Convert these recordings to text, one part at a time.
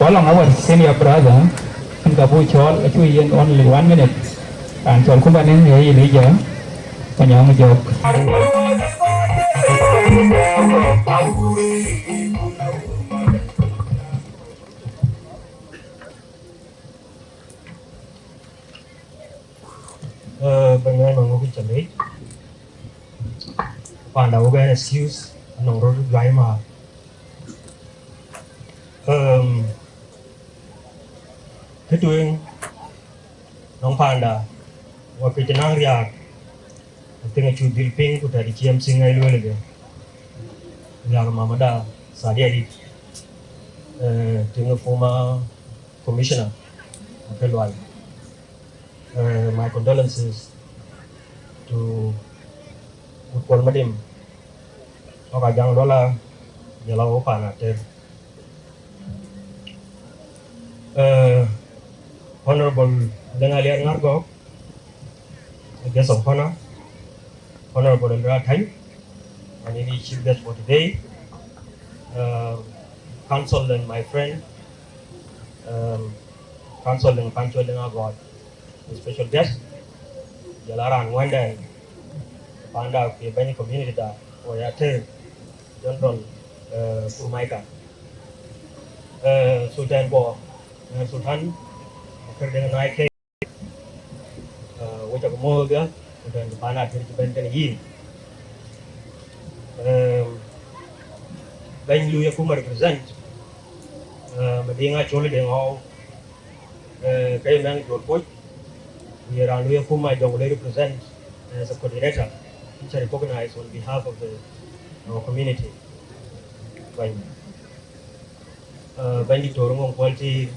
along our senior brother, in Kabuchol, actually in only 1 minute. And so come in here, you need your Manyok. Bên ngay mà ngô cái chuẩn đấy, bạn đầu cái excuse, nông rồi gái mà, cái chuyện nông phản đã, và cái chân năng riak, tiếng chú deal ping của thầy chiêm sinh ngay luôn rồi, riak mà đã xả đi đi, tiếng former commissioner, cái loại, my condolences to Ukol Madim, Ajakguong Lola, Yellow Pana. Honorable Dengalia Nargo, guest of honor, Honorable Indra Thai, and any chief guest for today, council and my friend, council and Pancho Dengagot, special guest, Jalaran one day. Found out the Benny community that or Ater, General Purmaika, Sudan Bo, Sultan, Kerden Nike, which are more good, and the Pana to Benton Yin. Ben Luya Kuma represent Medina Choli de Hall, Kayman Gold, we are Luya Kuma, don't represent as a coordinator. Which are recognized on behalf of our community. When the Torong quality,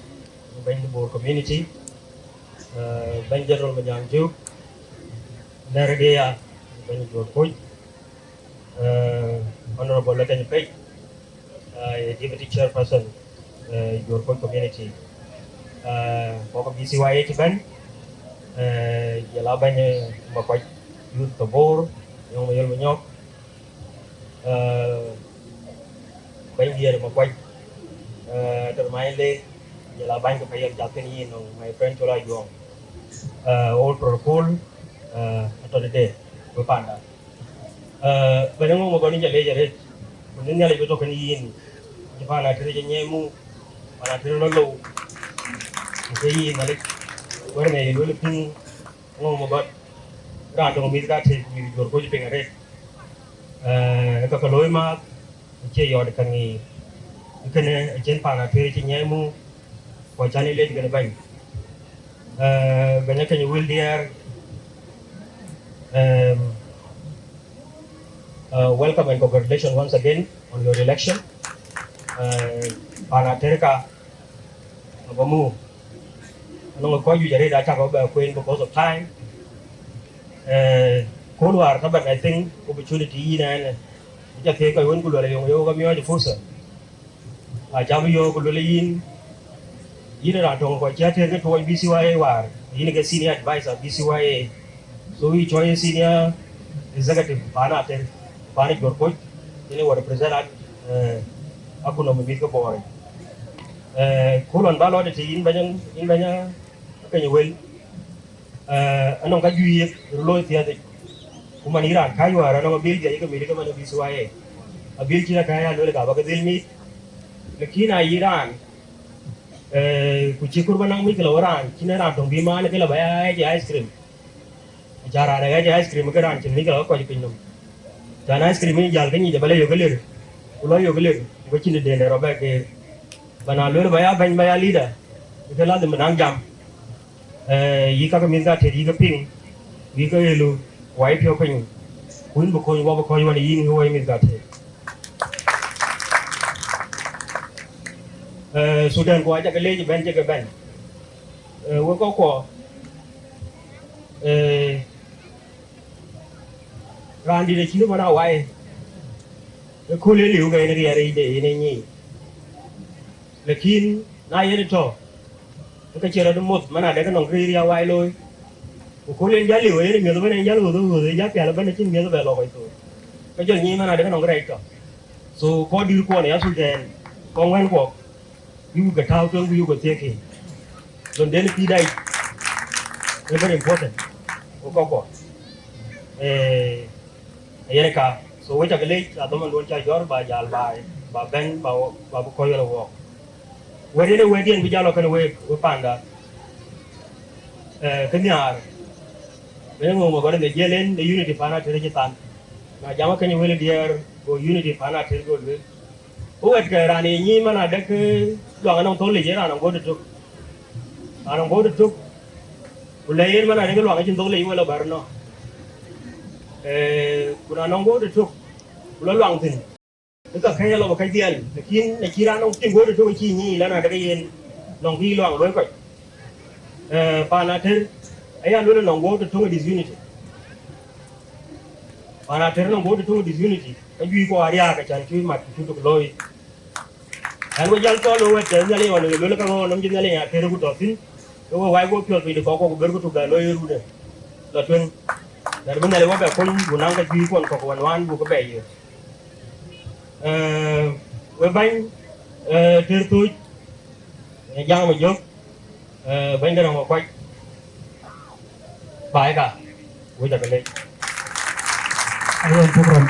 when the board community, when General Manyok, Naradea, when your point, Honorable Lieutenant Page, Deputy Chairperson, your point community, BCYA Tiban, Yalabanya Makwai, Youth Tabor. Yung Manyok, bên kia mà quay, từ mai lên, giờ là ban của phải làm chặt cái gì, my friend cho lại dùng, all protocol, atau dede, berpan dah. Banyak orang mau ni jadi jadi, mungkin ni lagi betul kan ini, jepang nak kerja nyemu, mana kerja lalu, mungkin ini balik, orang ni dulu pun orang mau buat. Ra trong mình ra thì mình vừa có chuyện ở đây, các lối mà chơi giỏi được cái này, cái này trên bàn là thuê trên nhà mu, hoặc cha này lên cái này vậy, bây giờ cái nhiều will there, welcome and congratulations once again on your election, bàn Ater ka, apa mu, nông có gì vậy đã chắc có quên because of time. Keluar, tapi I think opportunity ini, jika kita kau pun keluar yang yo kami ada force. Jam yo keluar ini adalah dong kau cakap dengan tuan BCYA war, ini ke senior advisor BCYA, so we join senior executive Pana Ater, Pana Gorkoi, ini war represent aku nama mereka boy. Keluar balon itu ini banyak apa yang well. Anong kajuye loi tiade kuma niran kaywa anong bil je ka milika man BCYA abil chira kaya lole ka baga dilmi lakina Iran kuchi kurbanang mi kelawaran kina ran tong bima ne kela baya je ice cream jara ne je ice cream ka ran chin mi kela ko ji pinnum jana ice cream ni jal ka ni je bale yo gelir ulo yo gelir ko chin de ne roba ke bana lole baya ban baya leader ke la de menang jam yika ka minta tedi ka ping yika elu wai pyo ping kun bu ko wa ko wa ni yin ho mi ga the Sudan ko aja ka le ben je ka ben wo ko ran di de chi ma na wai ko le liu ga ni ri ri de ni ni lekin na ye to cái chuyện đó một mà nào đấy cái nòng ria quay lôi, cô lên giá liều ấy thì nhiều bên này giá liều tôi giá cả là bên này chỉ nhiều về lò vậy thôi, cái chuyện như mà nào đấy cái nòng cái này cả, so có đi qua này Sudan, con quen của you get out and you go take it so then pi dai very important ko ayene ka so we take late atoman don cha jor ba jal ba ben ba ko yo wo we dien bi jalo kan we panda kenyar ben mo ko ne jelen the unity pana tere tan na jama kan we der go unity pana tere go we o wet ka rani ni mana de ke lo ngana to le jera na go de to ana go de to ulayen mana de lo ngana chin to le wala barno kuna na go de to lo lo ngtin ka kaya lo ka dial lakin na kira na tin go de to chi ni la na de yen long hi lo lo ko pana tere ayan lo no go de to disunity pana tere no go de to disunity ka ju ko aria ka chan chu mat chu to loy and we jal to lo wet nyale wala lo ka ngo nam nyale ya tere ku to tin ko wai go pyo bi ko ber ko to ga lo yiru de la twen dar bin nyale wa ba ko bu nang ka ji ko ko wan bu ko be yo we ban tere tu jang ma jok ban ga ngo kwai bai ka we ta le Ayan,